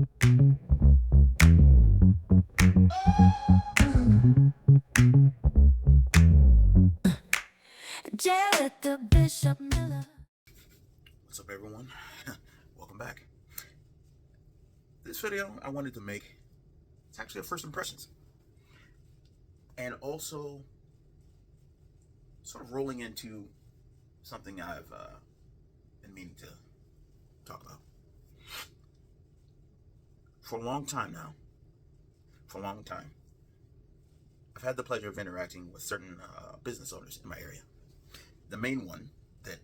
Jared the Bishop Miller. What's up, everyone? Welcome back. This video I wanted to make, it's actually a first impressions, and also sort of rolling into something I've been meaning to talk about for a long time now. For a long time, I've had the pleasure of interacting with certain business owners in my area. The main one that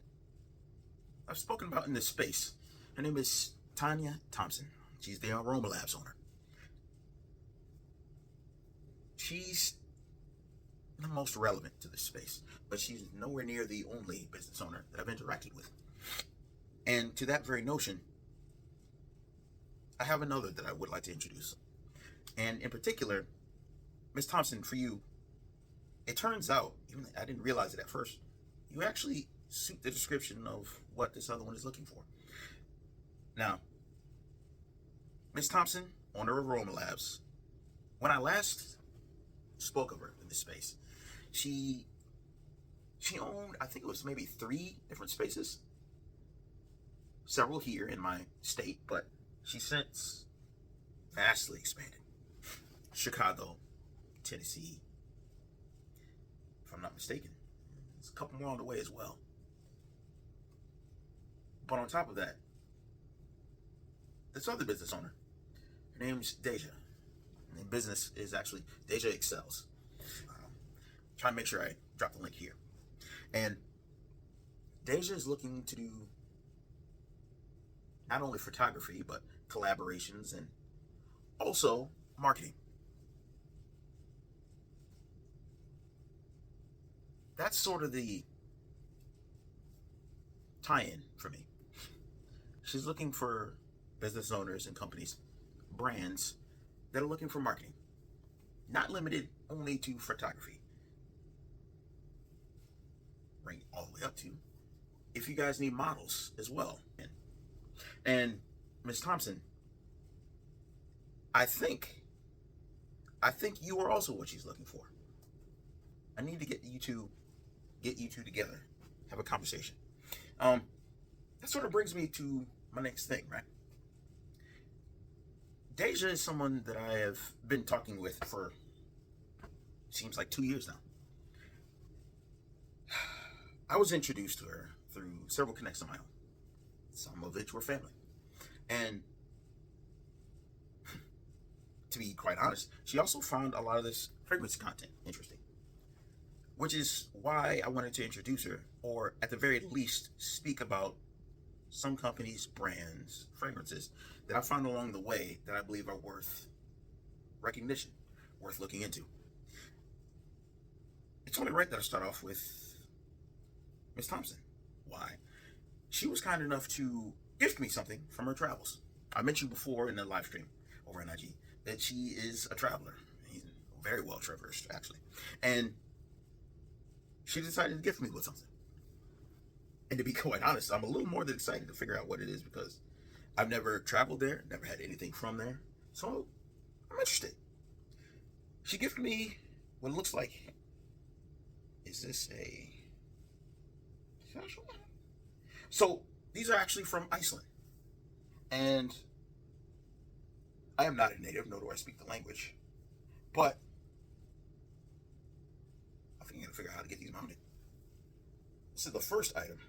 I've spoken about in this space, her name is Tanya Thompson. She's the Aroma Labs owner. She's the most relevant to this space, but she's nowhere near the only business owner that I've interacted with. And to that very notion, I have another that I would like to introduce. And in particular, Ms. Thompson, for you, it turns out, even I didn't realize it at first, you actually suit the description of what this other one is looking for. Now, Ms. Thompson, owner of Aroma Labs, when I last spoke of her in this space, she owned, I think it was maybe 3 different spaces, several here in my state, but she's since vastly expanded. Chicago, Tennessee, if I'm not mistaken. There's a couple more on the way as well. But on top of that, this other business owner, her name's Deja. And business is actually Deja Excels. Trying to make sure I drop the link here. And Deja is looking to do not only photography, but collaborations and also marketing. That's sort of the tie-in for me. She's looking for business owners and companies, brands that are looking for marketing, not limited only to photography, right all the way up to if you guys need models as well. And Ms. Thompson, I think you are also what she's looking for. I need to get you two together, have a conversation. That sort of brings me to my next thing, right? Deja is someone that I have been talking with for seems like 2 years now. I was introduced to her through several connects of my own, some of which were family. And to be quite honest, she also found a lot of this fragrance content interesting, which is why I wanted to introduce her, or at the very least, speak about some companies, brands, fragrances that I found along the way that I believe are worth recognition, worth looking into. It's only right that I start off with Ms. Thompson. Why? She was kind enough to gift me something from her travels. I mentioned before in the live stream over on IG that she is a traveler. He's very well traversed, actually. And she decided to gift me with something. And to be quite honest, I'm a little more than excited to figure out what it is because I've never traveled there, never had anything from there. So I'm interested. She gifted me what it looks like. Is this a special? So these are actually from Iceland. And I am not a native, nor do I speak the language. But I think I'm going to figure out how to get these mounted. This is the first item.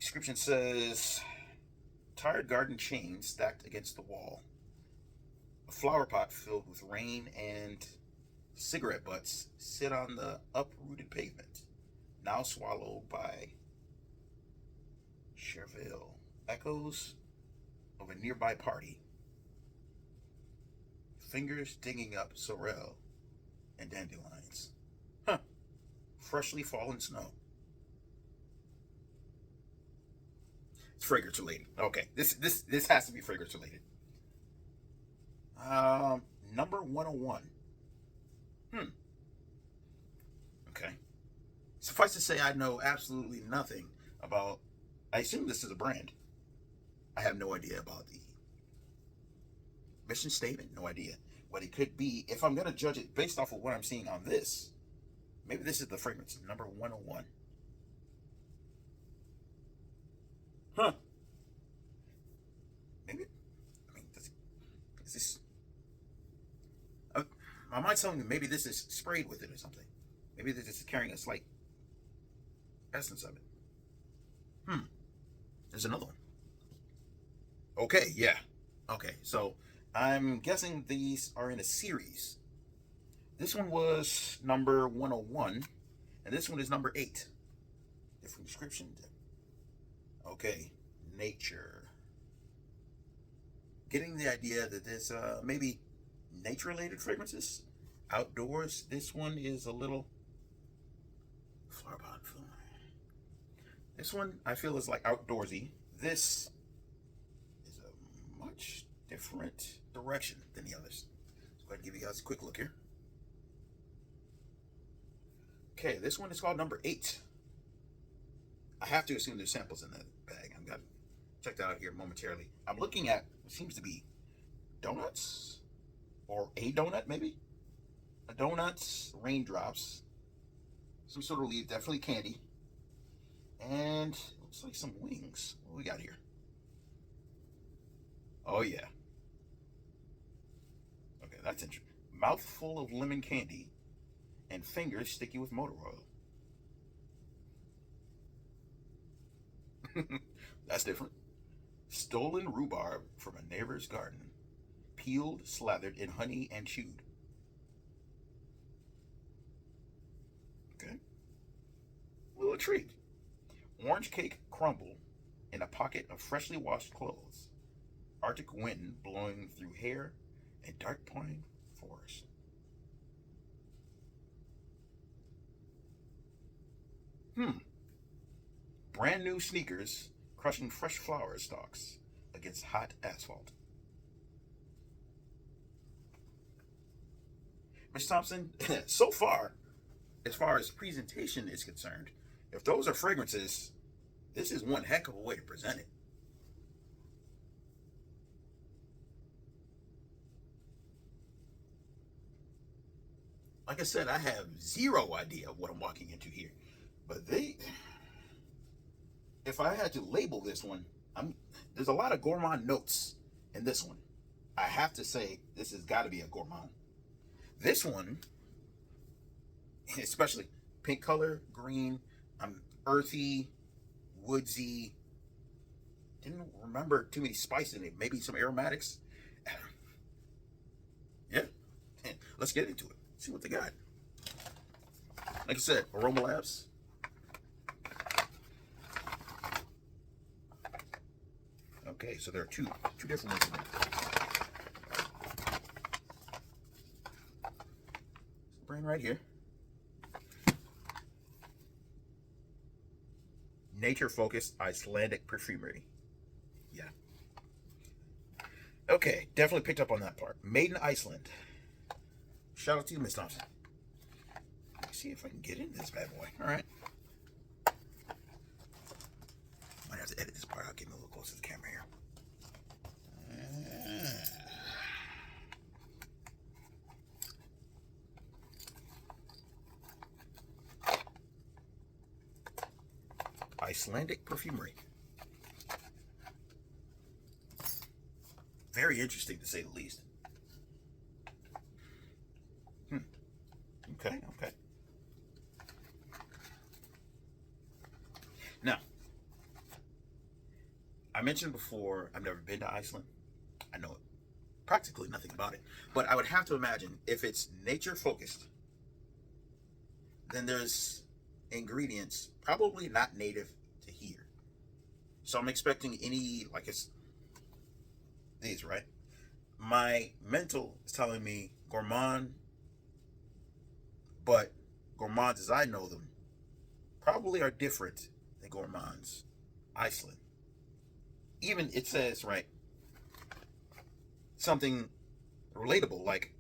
Description says, tired garden chain stacked against the wall. A flower pot filled with rain and cigarette butts sit on the uprooted pavement, now swallowed by Cherville. Echoes of a nearby party. Fingers digging up sorrel and dandelions. Huh. Freshly fallen snow. It's fragrance related. Okay, this has to be fragrance related. Number 101. Okay. Suffice to say, I know absolutely nothing about. I assume this is a brand. I have no idea about the mission statement, no idea what it could be. If I'm going to judge it based off of what I'm seeing on this, maybe this is the fragrance, number 101. Huh. Maybe, I mean, is this, my mind's telling me maybe this is sprayed with it or something. Maybe they're just carrying a slight essence of it. There's another one. Okay, yeah. Okay, so I'm guessing these are in a series. This one was number 101, and this one is number 8. Different description. Okay, nature. Getting the idea that there's maybe nature-related fragrances. Outdoors, this one is a little flower pot. This one I feel is like outdoorsy. This is a much different direction than the others. Let's go ahead and give you guys a quick look here. Okay, this one is called number 8. I have to assume there's samples in that bag. I'm gonna check that out here momentarily. I'm looking at what seems to be donuts, or a donut maybe. A donuts, raindrops, some sort of leaf, definitely candy, and it looks like some wings. What we got here? Oh yeah. Okay, that's interesting. Mouthful of lemon candy and fingers sticky with motor oil. That's different. Stolen rhubarb from a neighbor's garden, peeled, slathered in honey, and chewed. Okay. A little intrigued. Orange cake crumble in a pocket of freshly washed clothes. Arctic wind blowing through hair and dark pine forest. Brand new sneakers crushing fresh flower stalks against hot asphalt. Miss Thompson, so far as presentation is concerned, if those are fragrances, this is one heck of a way to present it. Like I said, I have zero idea what I'm walking into here. But if I had to label this one, there's a lot of gourmand notes in this one. I have to say, this has got to be a gourmand. This one, especially pink color, green, earthy, woodsy. Didn't remember too many spices in it. Maybe some aromatics. Yeah, let's get into it. See what they got. Like I said, Aroma Labs. Okay, so there are two different ones in there. Brand right here. Nature-focused Icelandic perfumery. Yeah. Okay, definitely picked up on that part. Made in Iceland. Shout out to you, Miss Thompson. Let's see if I can get into this bad boy. All right. Might have to edit this part out. Get me a little closer to the camera here. Icelandic perfumery. Very interesting, to say the least. Okay. Now, I mentioned before, I've never been to Iceland. I know practically nothing about it. But I would have to imagine, if it's nature focused, then there's ingredients probably not native to here. So I'm expecting it's these, right? My mental is telling me gourmand, but gourmands as I know them probably are different than gourmands Iceland. Even it says, right, something relatable like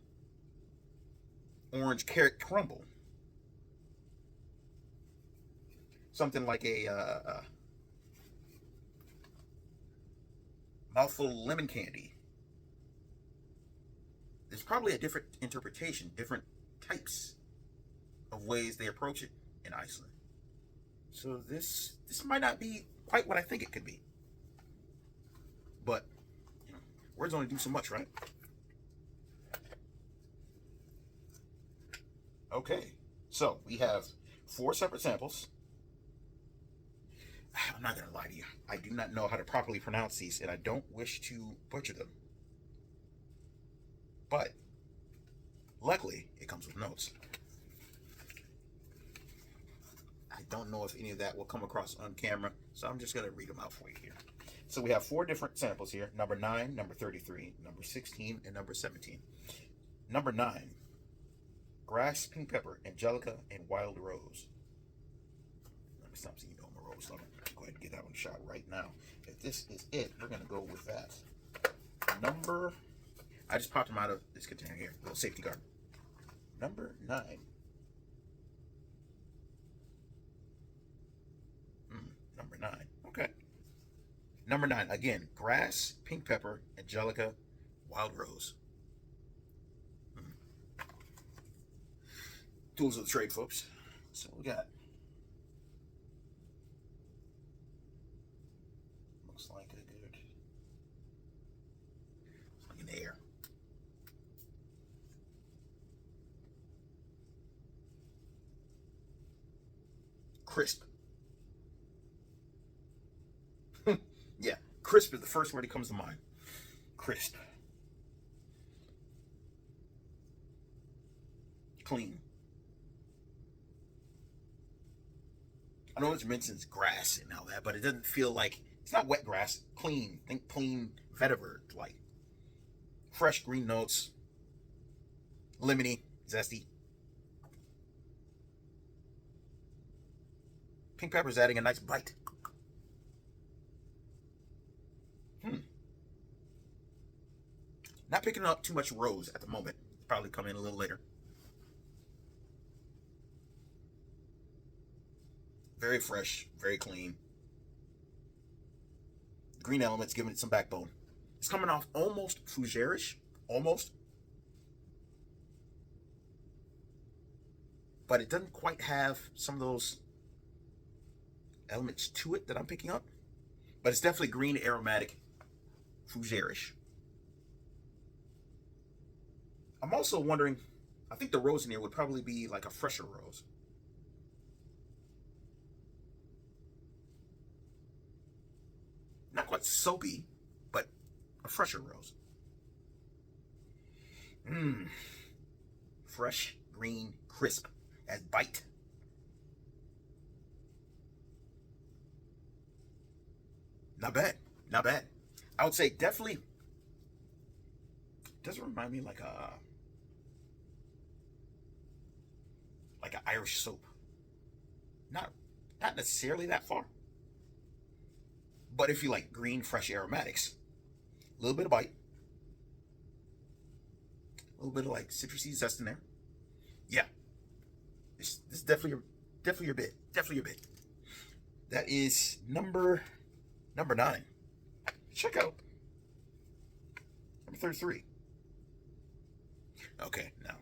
orange carrot crumble. Something like a Mouthful of lemon candy. There's probably a different interpretation, different types of ways they approach it in Iceland. So this might not be quite what I think it could be. But you know, words only do so much, right? Okay, so we have 4 separate samples. I'm not gonna lie to you. I do not know how to properly pronounce these, and I don't wish to butcher them. But luckily, it comes with notes. I don't know if any of that will come across on camera, so I'm just gonna read them out for you here. So we have 4 different samples here: number 9, number 33, number 16, and number 17. Number 9, grass, pink pepper, angelica, and wild rose. Let me stop seeing you on my rose. So I'm gonna go ahead and get that one shot right now. If this is it, we're gonna go with that. I just popped them out of this container here, little safety guard. Number 9. Number 9. Okay. Number 9, again, grass, pink pepper, angelica, wild rose. Tools of the trade, folks. So we got, looks like a good, it's like an air. Crisp. Yeah, crisp is the first word that comes to mind. Crisp. Clean. I know it mentions grass and all that, but it doesn't feel like, it's not wet grass. Clean. Think clean vetiver, like fresh green notes, lemony, zesty. Pink pepper's adding a nice bite. Not picking up too much rose at the moment. Probably come in a little later. Very fresh, very clean. Green elements giving it some backbone. It's coming off almost fougere-ish, almost. But it doesn't quite have some of those elements to it that I'm picking up. But it's definitely green, aromatic, fougere-ish. I'm also wondering, I think the rose in here would probably be like a fresher rose. Not quite soapy, but a fresher rose. Fresh, green, crisp, as bite. Not bad, not bad. I would say definitely, doesn't remind me like an Irish soap. Not necessarily that far. But if you like green, fresh aromatics, a little bit of bite, a little bit of like citrusy zest in there. Yeah, this is definitely your bit. Definitely your bit. That is number 9. Check out number 33. Okay, now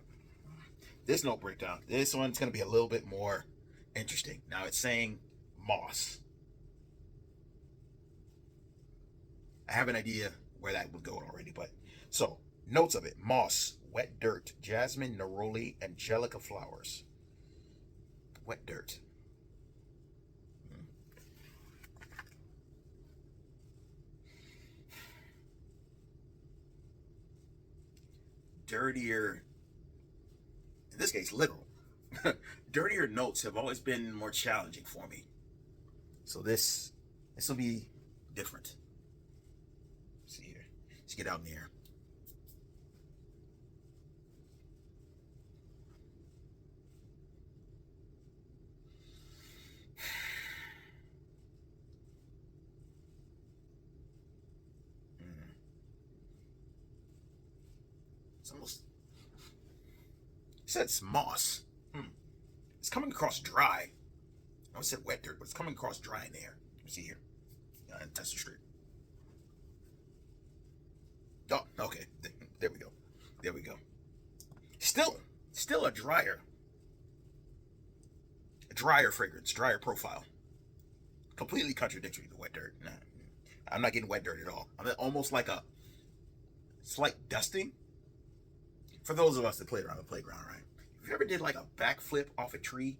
this note breakdown. This one's gonna be a little bit more interesting. Now it's saying moss. I have an idea where that would go already, but so notes of it: moss, wet dirt, jasmine, neroli, angelica flowers. Wet dirt. Dirtier, in this case, literal. Dirtier notes have always been more challenging for me. So this will be different. Let's see here. Let's get out in the air. It's almost, it says moss. It's coming across dry. I always said wet dirt, but it's coming across dry in the air. Let's see here. Test the street. a drier fragrance, drier profile. Completely contradictory to wet dirt. Nah, I'm not getting wet dirt at all. I'm almost like a slight dusting. For those of us that played around the playground, right? If you ever did like a backflip off a tree,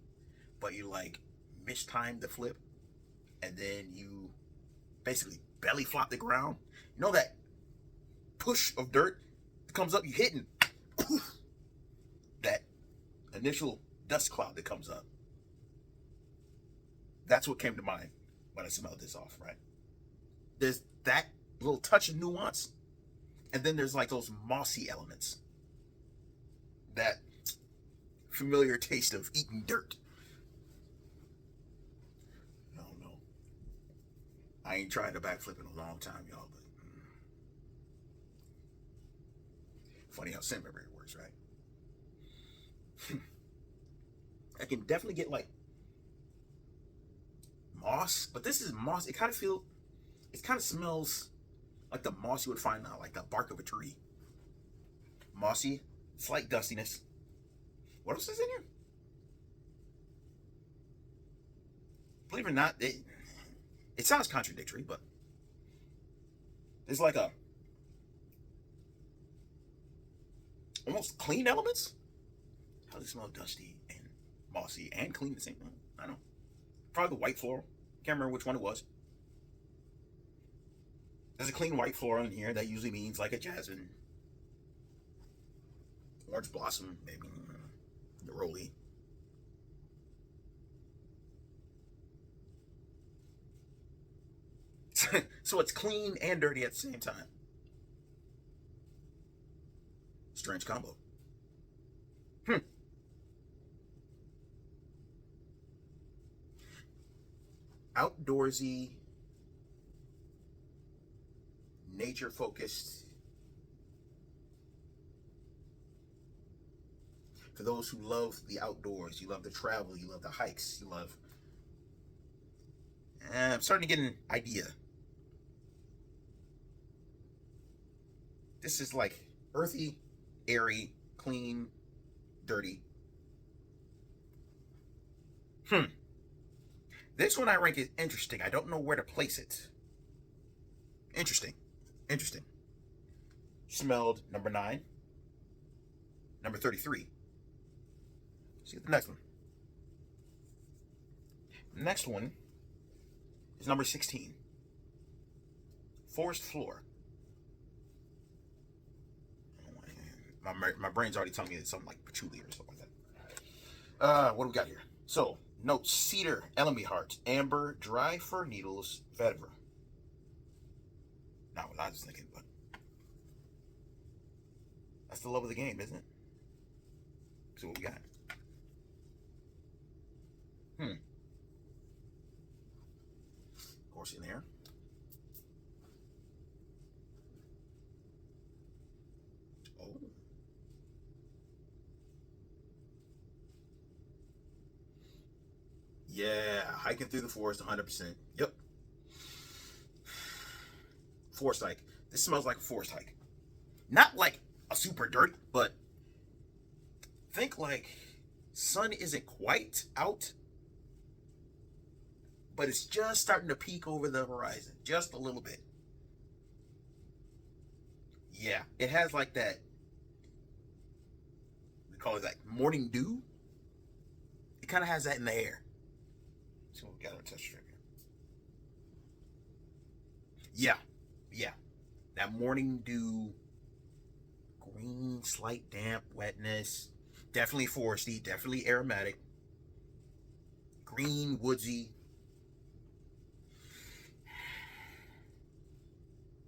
but you like mistimed the flip, and then you basically belly flop the ground, you know that push of dirt that comes up, you hit and poof, that initial dust cloud that comes up. That's what came to mind when I smelled this off, right? There's that little touch of nuance, and then there's like those mossy elements. That familiar taste of eating dirt. I don't know. I ain't tried a backflip in a long time, y'all, but funny how scent memory works, right? I can definitely get like moss, but this is moss. It kind of smells like the moss you would find on like the bark of a tree. Mossy, slight dustiness. What else is in here? Believe it or not, it sounds contradictory, but there's like a almost clean elements. How does it smell dusty and mossy and clean at the same time? I don't know. Probably the white floral. Can't remember which one it was. There's a clean white floral in here. That usually means like a jasmine, orange blossom, maybe neroli. So it's clean and dirty at the same time. Strange combo. Outdoorsy, nature focused. For those who love the outdoors, you love the travel, you love the hikes, you love. I'm starting to get an idea. This is like earthy, airy, clean, dirty. This one I rank is interesting. I don't know where to place it. Interesting. Smelled number 9. Number 33. Let's get the next one. The next one is number 16. Forest floor. My brain's already telling me it's something like patchouli or something like that. What do we got here? So, notes: cedar, elemi heart, amber, dry fir needles, vetiver. Not what I was thinking, but that's the love of the game, isn't it? See what we got. Of course, in there. Oh. Yeah, hiking through the forest 100%. Yep. Forest hike. This smells like a forest hike. Not like a super dirt, but think like sun isn't quite out, but it's just starting to peek over the horizon, just a little bit. Yeah, it has like that, we call it like morning dew. It kind of has that in the air. So we got our test strip here. Yeah. That morning dew, green, slight damp, wetness. Definitely foresty, definitely aromatic. Green, woodsy.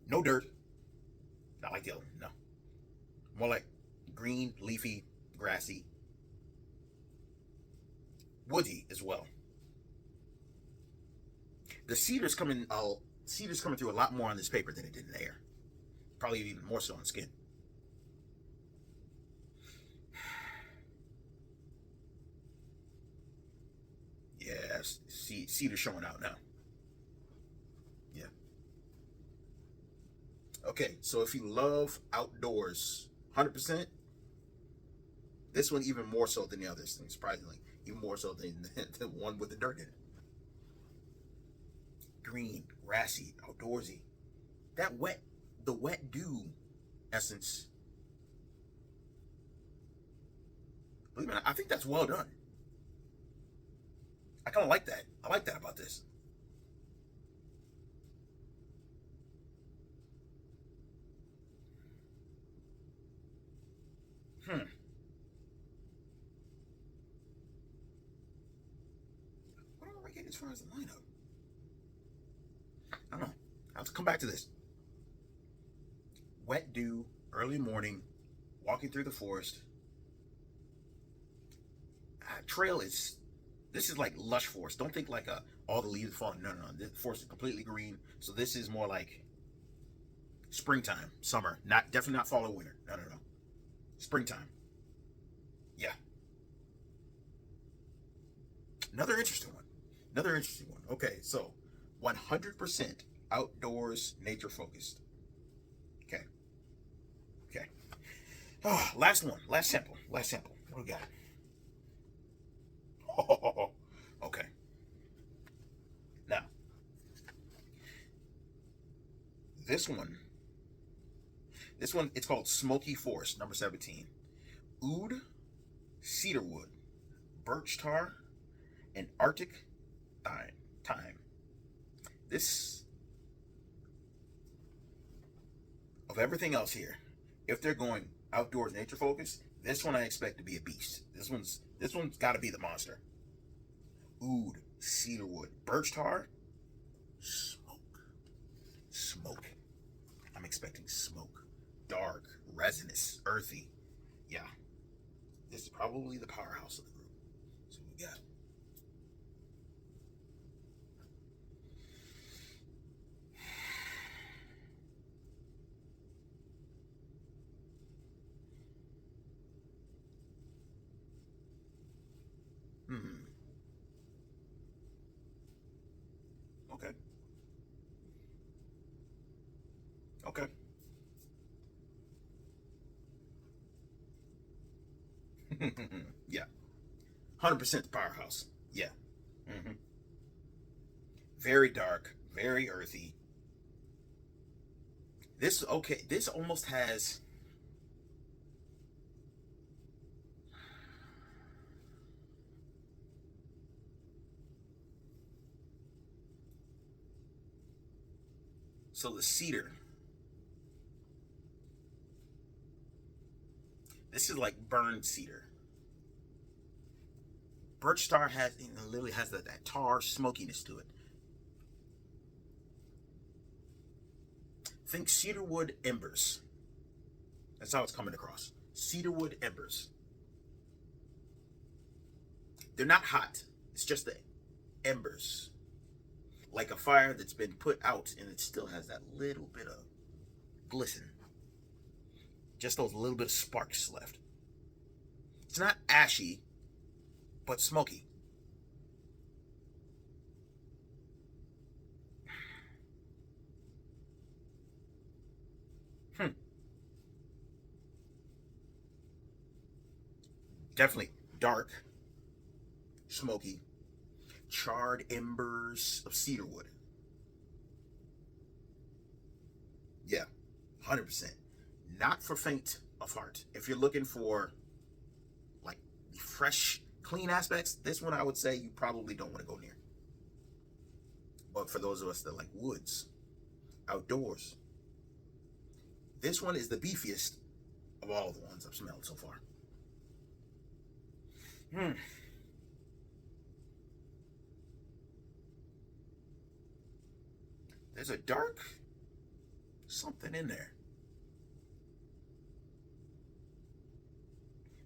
No dirt. Not like the other one, no. More like green, leafy, grassy. Woody as well. The cedar's coming through a lot more on this paper than it did in the air. Probably even more so on the skin. Yeah, cedar showing out now. Yeah. Okay, so if you love outdoors, 100%, This one even more so than the others, surprisingly. Even more so than the one with the dirt in it. Green, grassy, outdoorsy. That wet, the wet dew essence. Believe it or not, I think that's well done. I kind of like that. I like that about this. Hmm. What are we getting as far as the lineup? I don't know. I'll have to come back to this. Wet dew, early morning, walking through the forest. Trail is, this is like lush forest. Don't think like all the leaves falling. No, no, no. The forest is completely green. So this is more like springtime, summer. Not definitely not fall or winter. No, no, no. Springtime. Yeah. Another interesting one. Another interesting one. Okay, so 100% outdoors, nature focused. Okay. Okay. Oh, last one. Last sample. Last sample. What do we got? Oh, okay. Now, this one, it's called Smoky Forest, number 17. Oud, cedarwood, birch tar, and Arctic thyme. This, of everything else here, if they're going outdoors nature focused, this one I expect to be a beast. This one's got to be the monster. Oud, cedarwood, birch tar, smoke, smoke. I'm expecting smoke, dark, resinous, earthy. Yeah, this is probably the powerhouse of the group. So we got. Hmm. Okay. Okay. Yeah. 100% the powerhouse. Yeah. Hmm. Very dark, very earthy. This okay. This almost has. So the cedar. This is like burned cedar. Birch tar has, literally has that tar smokiness to it. Think cedarwood embers. That's how it's coming across. Cedarwood embers. They're not hot. It's just the embers. Like a fire that's been put out and it still has that little bit of glisten. Just those little bit of sparks left. It's not ashy, but smoky. Hmm. Definitely dark, smoky, charred embers of cedarwood. Yeah, 100%. Not for faint of heart. If you're looking for like fresh, clean aspects, this one I would say you probably don't want to go near. But for those of us that like woods, outdoors, this one is the beefiest of all of the ones I've smelled so far. Hmm. There's a dark something in there.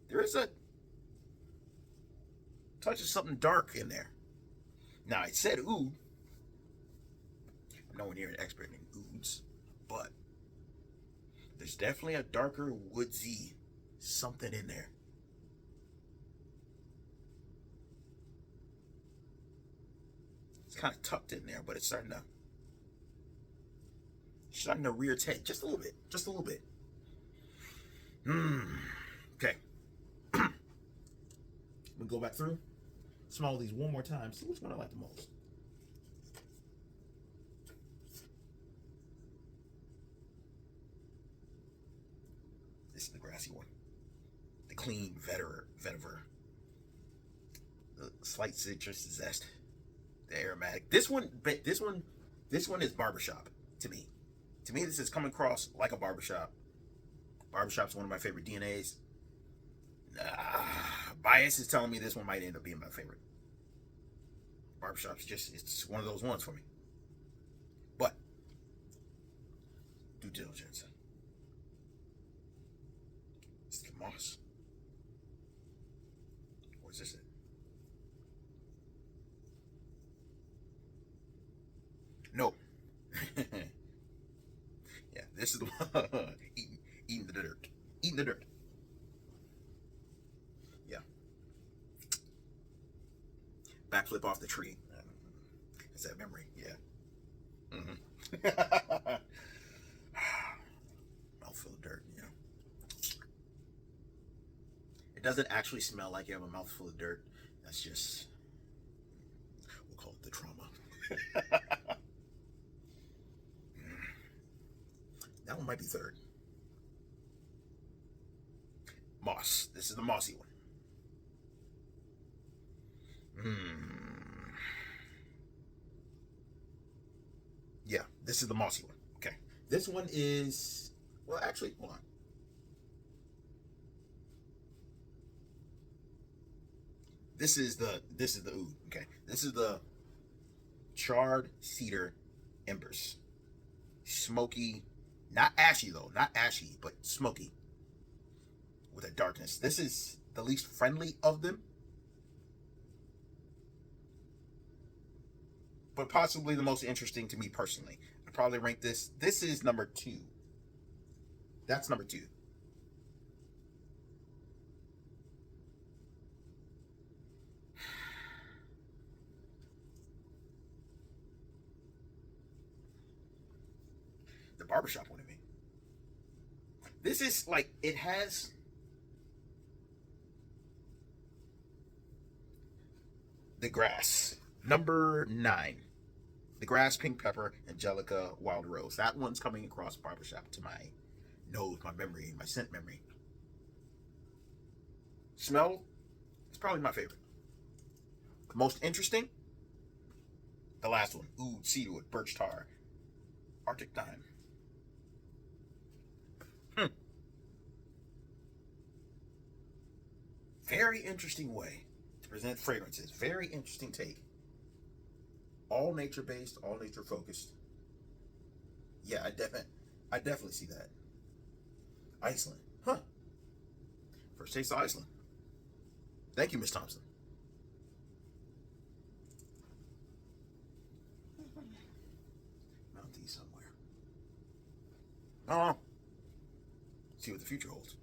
There is a touch of something dark in there. Now, I said oud. I'm nowhere near an expert in ouds, but there's definitely a darker woodsy something in there. It's kind of tucked in there, but it's starting to rear its head just a little bit, just a little bit. Hmm. Okay. We go back through, smell these one more time, see which one I like the most. This is the grassy one. The clean vetiver. The slight citrus zest. The aromatic. This one is barbershop to me. To me, this is coming across like a barbershop. Barbershop's one of my favorite DNAs. Bias is telling me this one might end up being my favorite. Barbershop's it's one of those ones for me. But due diligence. It's the moss. Or is this it? No. Yeah, this is the one. Eating the dirt. Eating the dirt. Yeah. Backflip off the tree. It's that memory. Yeah. Mouthful of dirt. Yeah. It doesn't actually smell like you have a mouthful of dirt. That's just, we'll call it the trauma. That one might be third. Moss. This is the mossy one. Yeah, this is the mossy one. Okay. This one is, well, actually, hold on. This is the oud. Okay. This is the charred cedar embers. Smoky, not ashy though, not ashy, but smoky with a darkness. This is the least friendly of them, but possibly the most interesting to me personally. I'd probably rank this. This is number 2. That's number 2. The barbershop one of me. This is like, it has the grass. Number 9. The grass, pink pepper, angelica, wild rose. That one's coming across barbershop to my nose, my memory, my scent memory. Smell, it's probably my favorite. Most interesting, the last one. Oud, cedarwood, birch tar, Arctic thyme. Very interesting way to present fragrances. Very interesting take. All nature based, all nature focused. Yeah, I definitely see that. Iceland. Huh. First taste of Iceland. Thank you, Miss Thompson. Mount these somewhere. Oh. See what the future holds.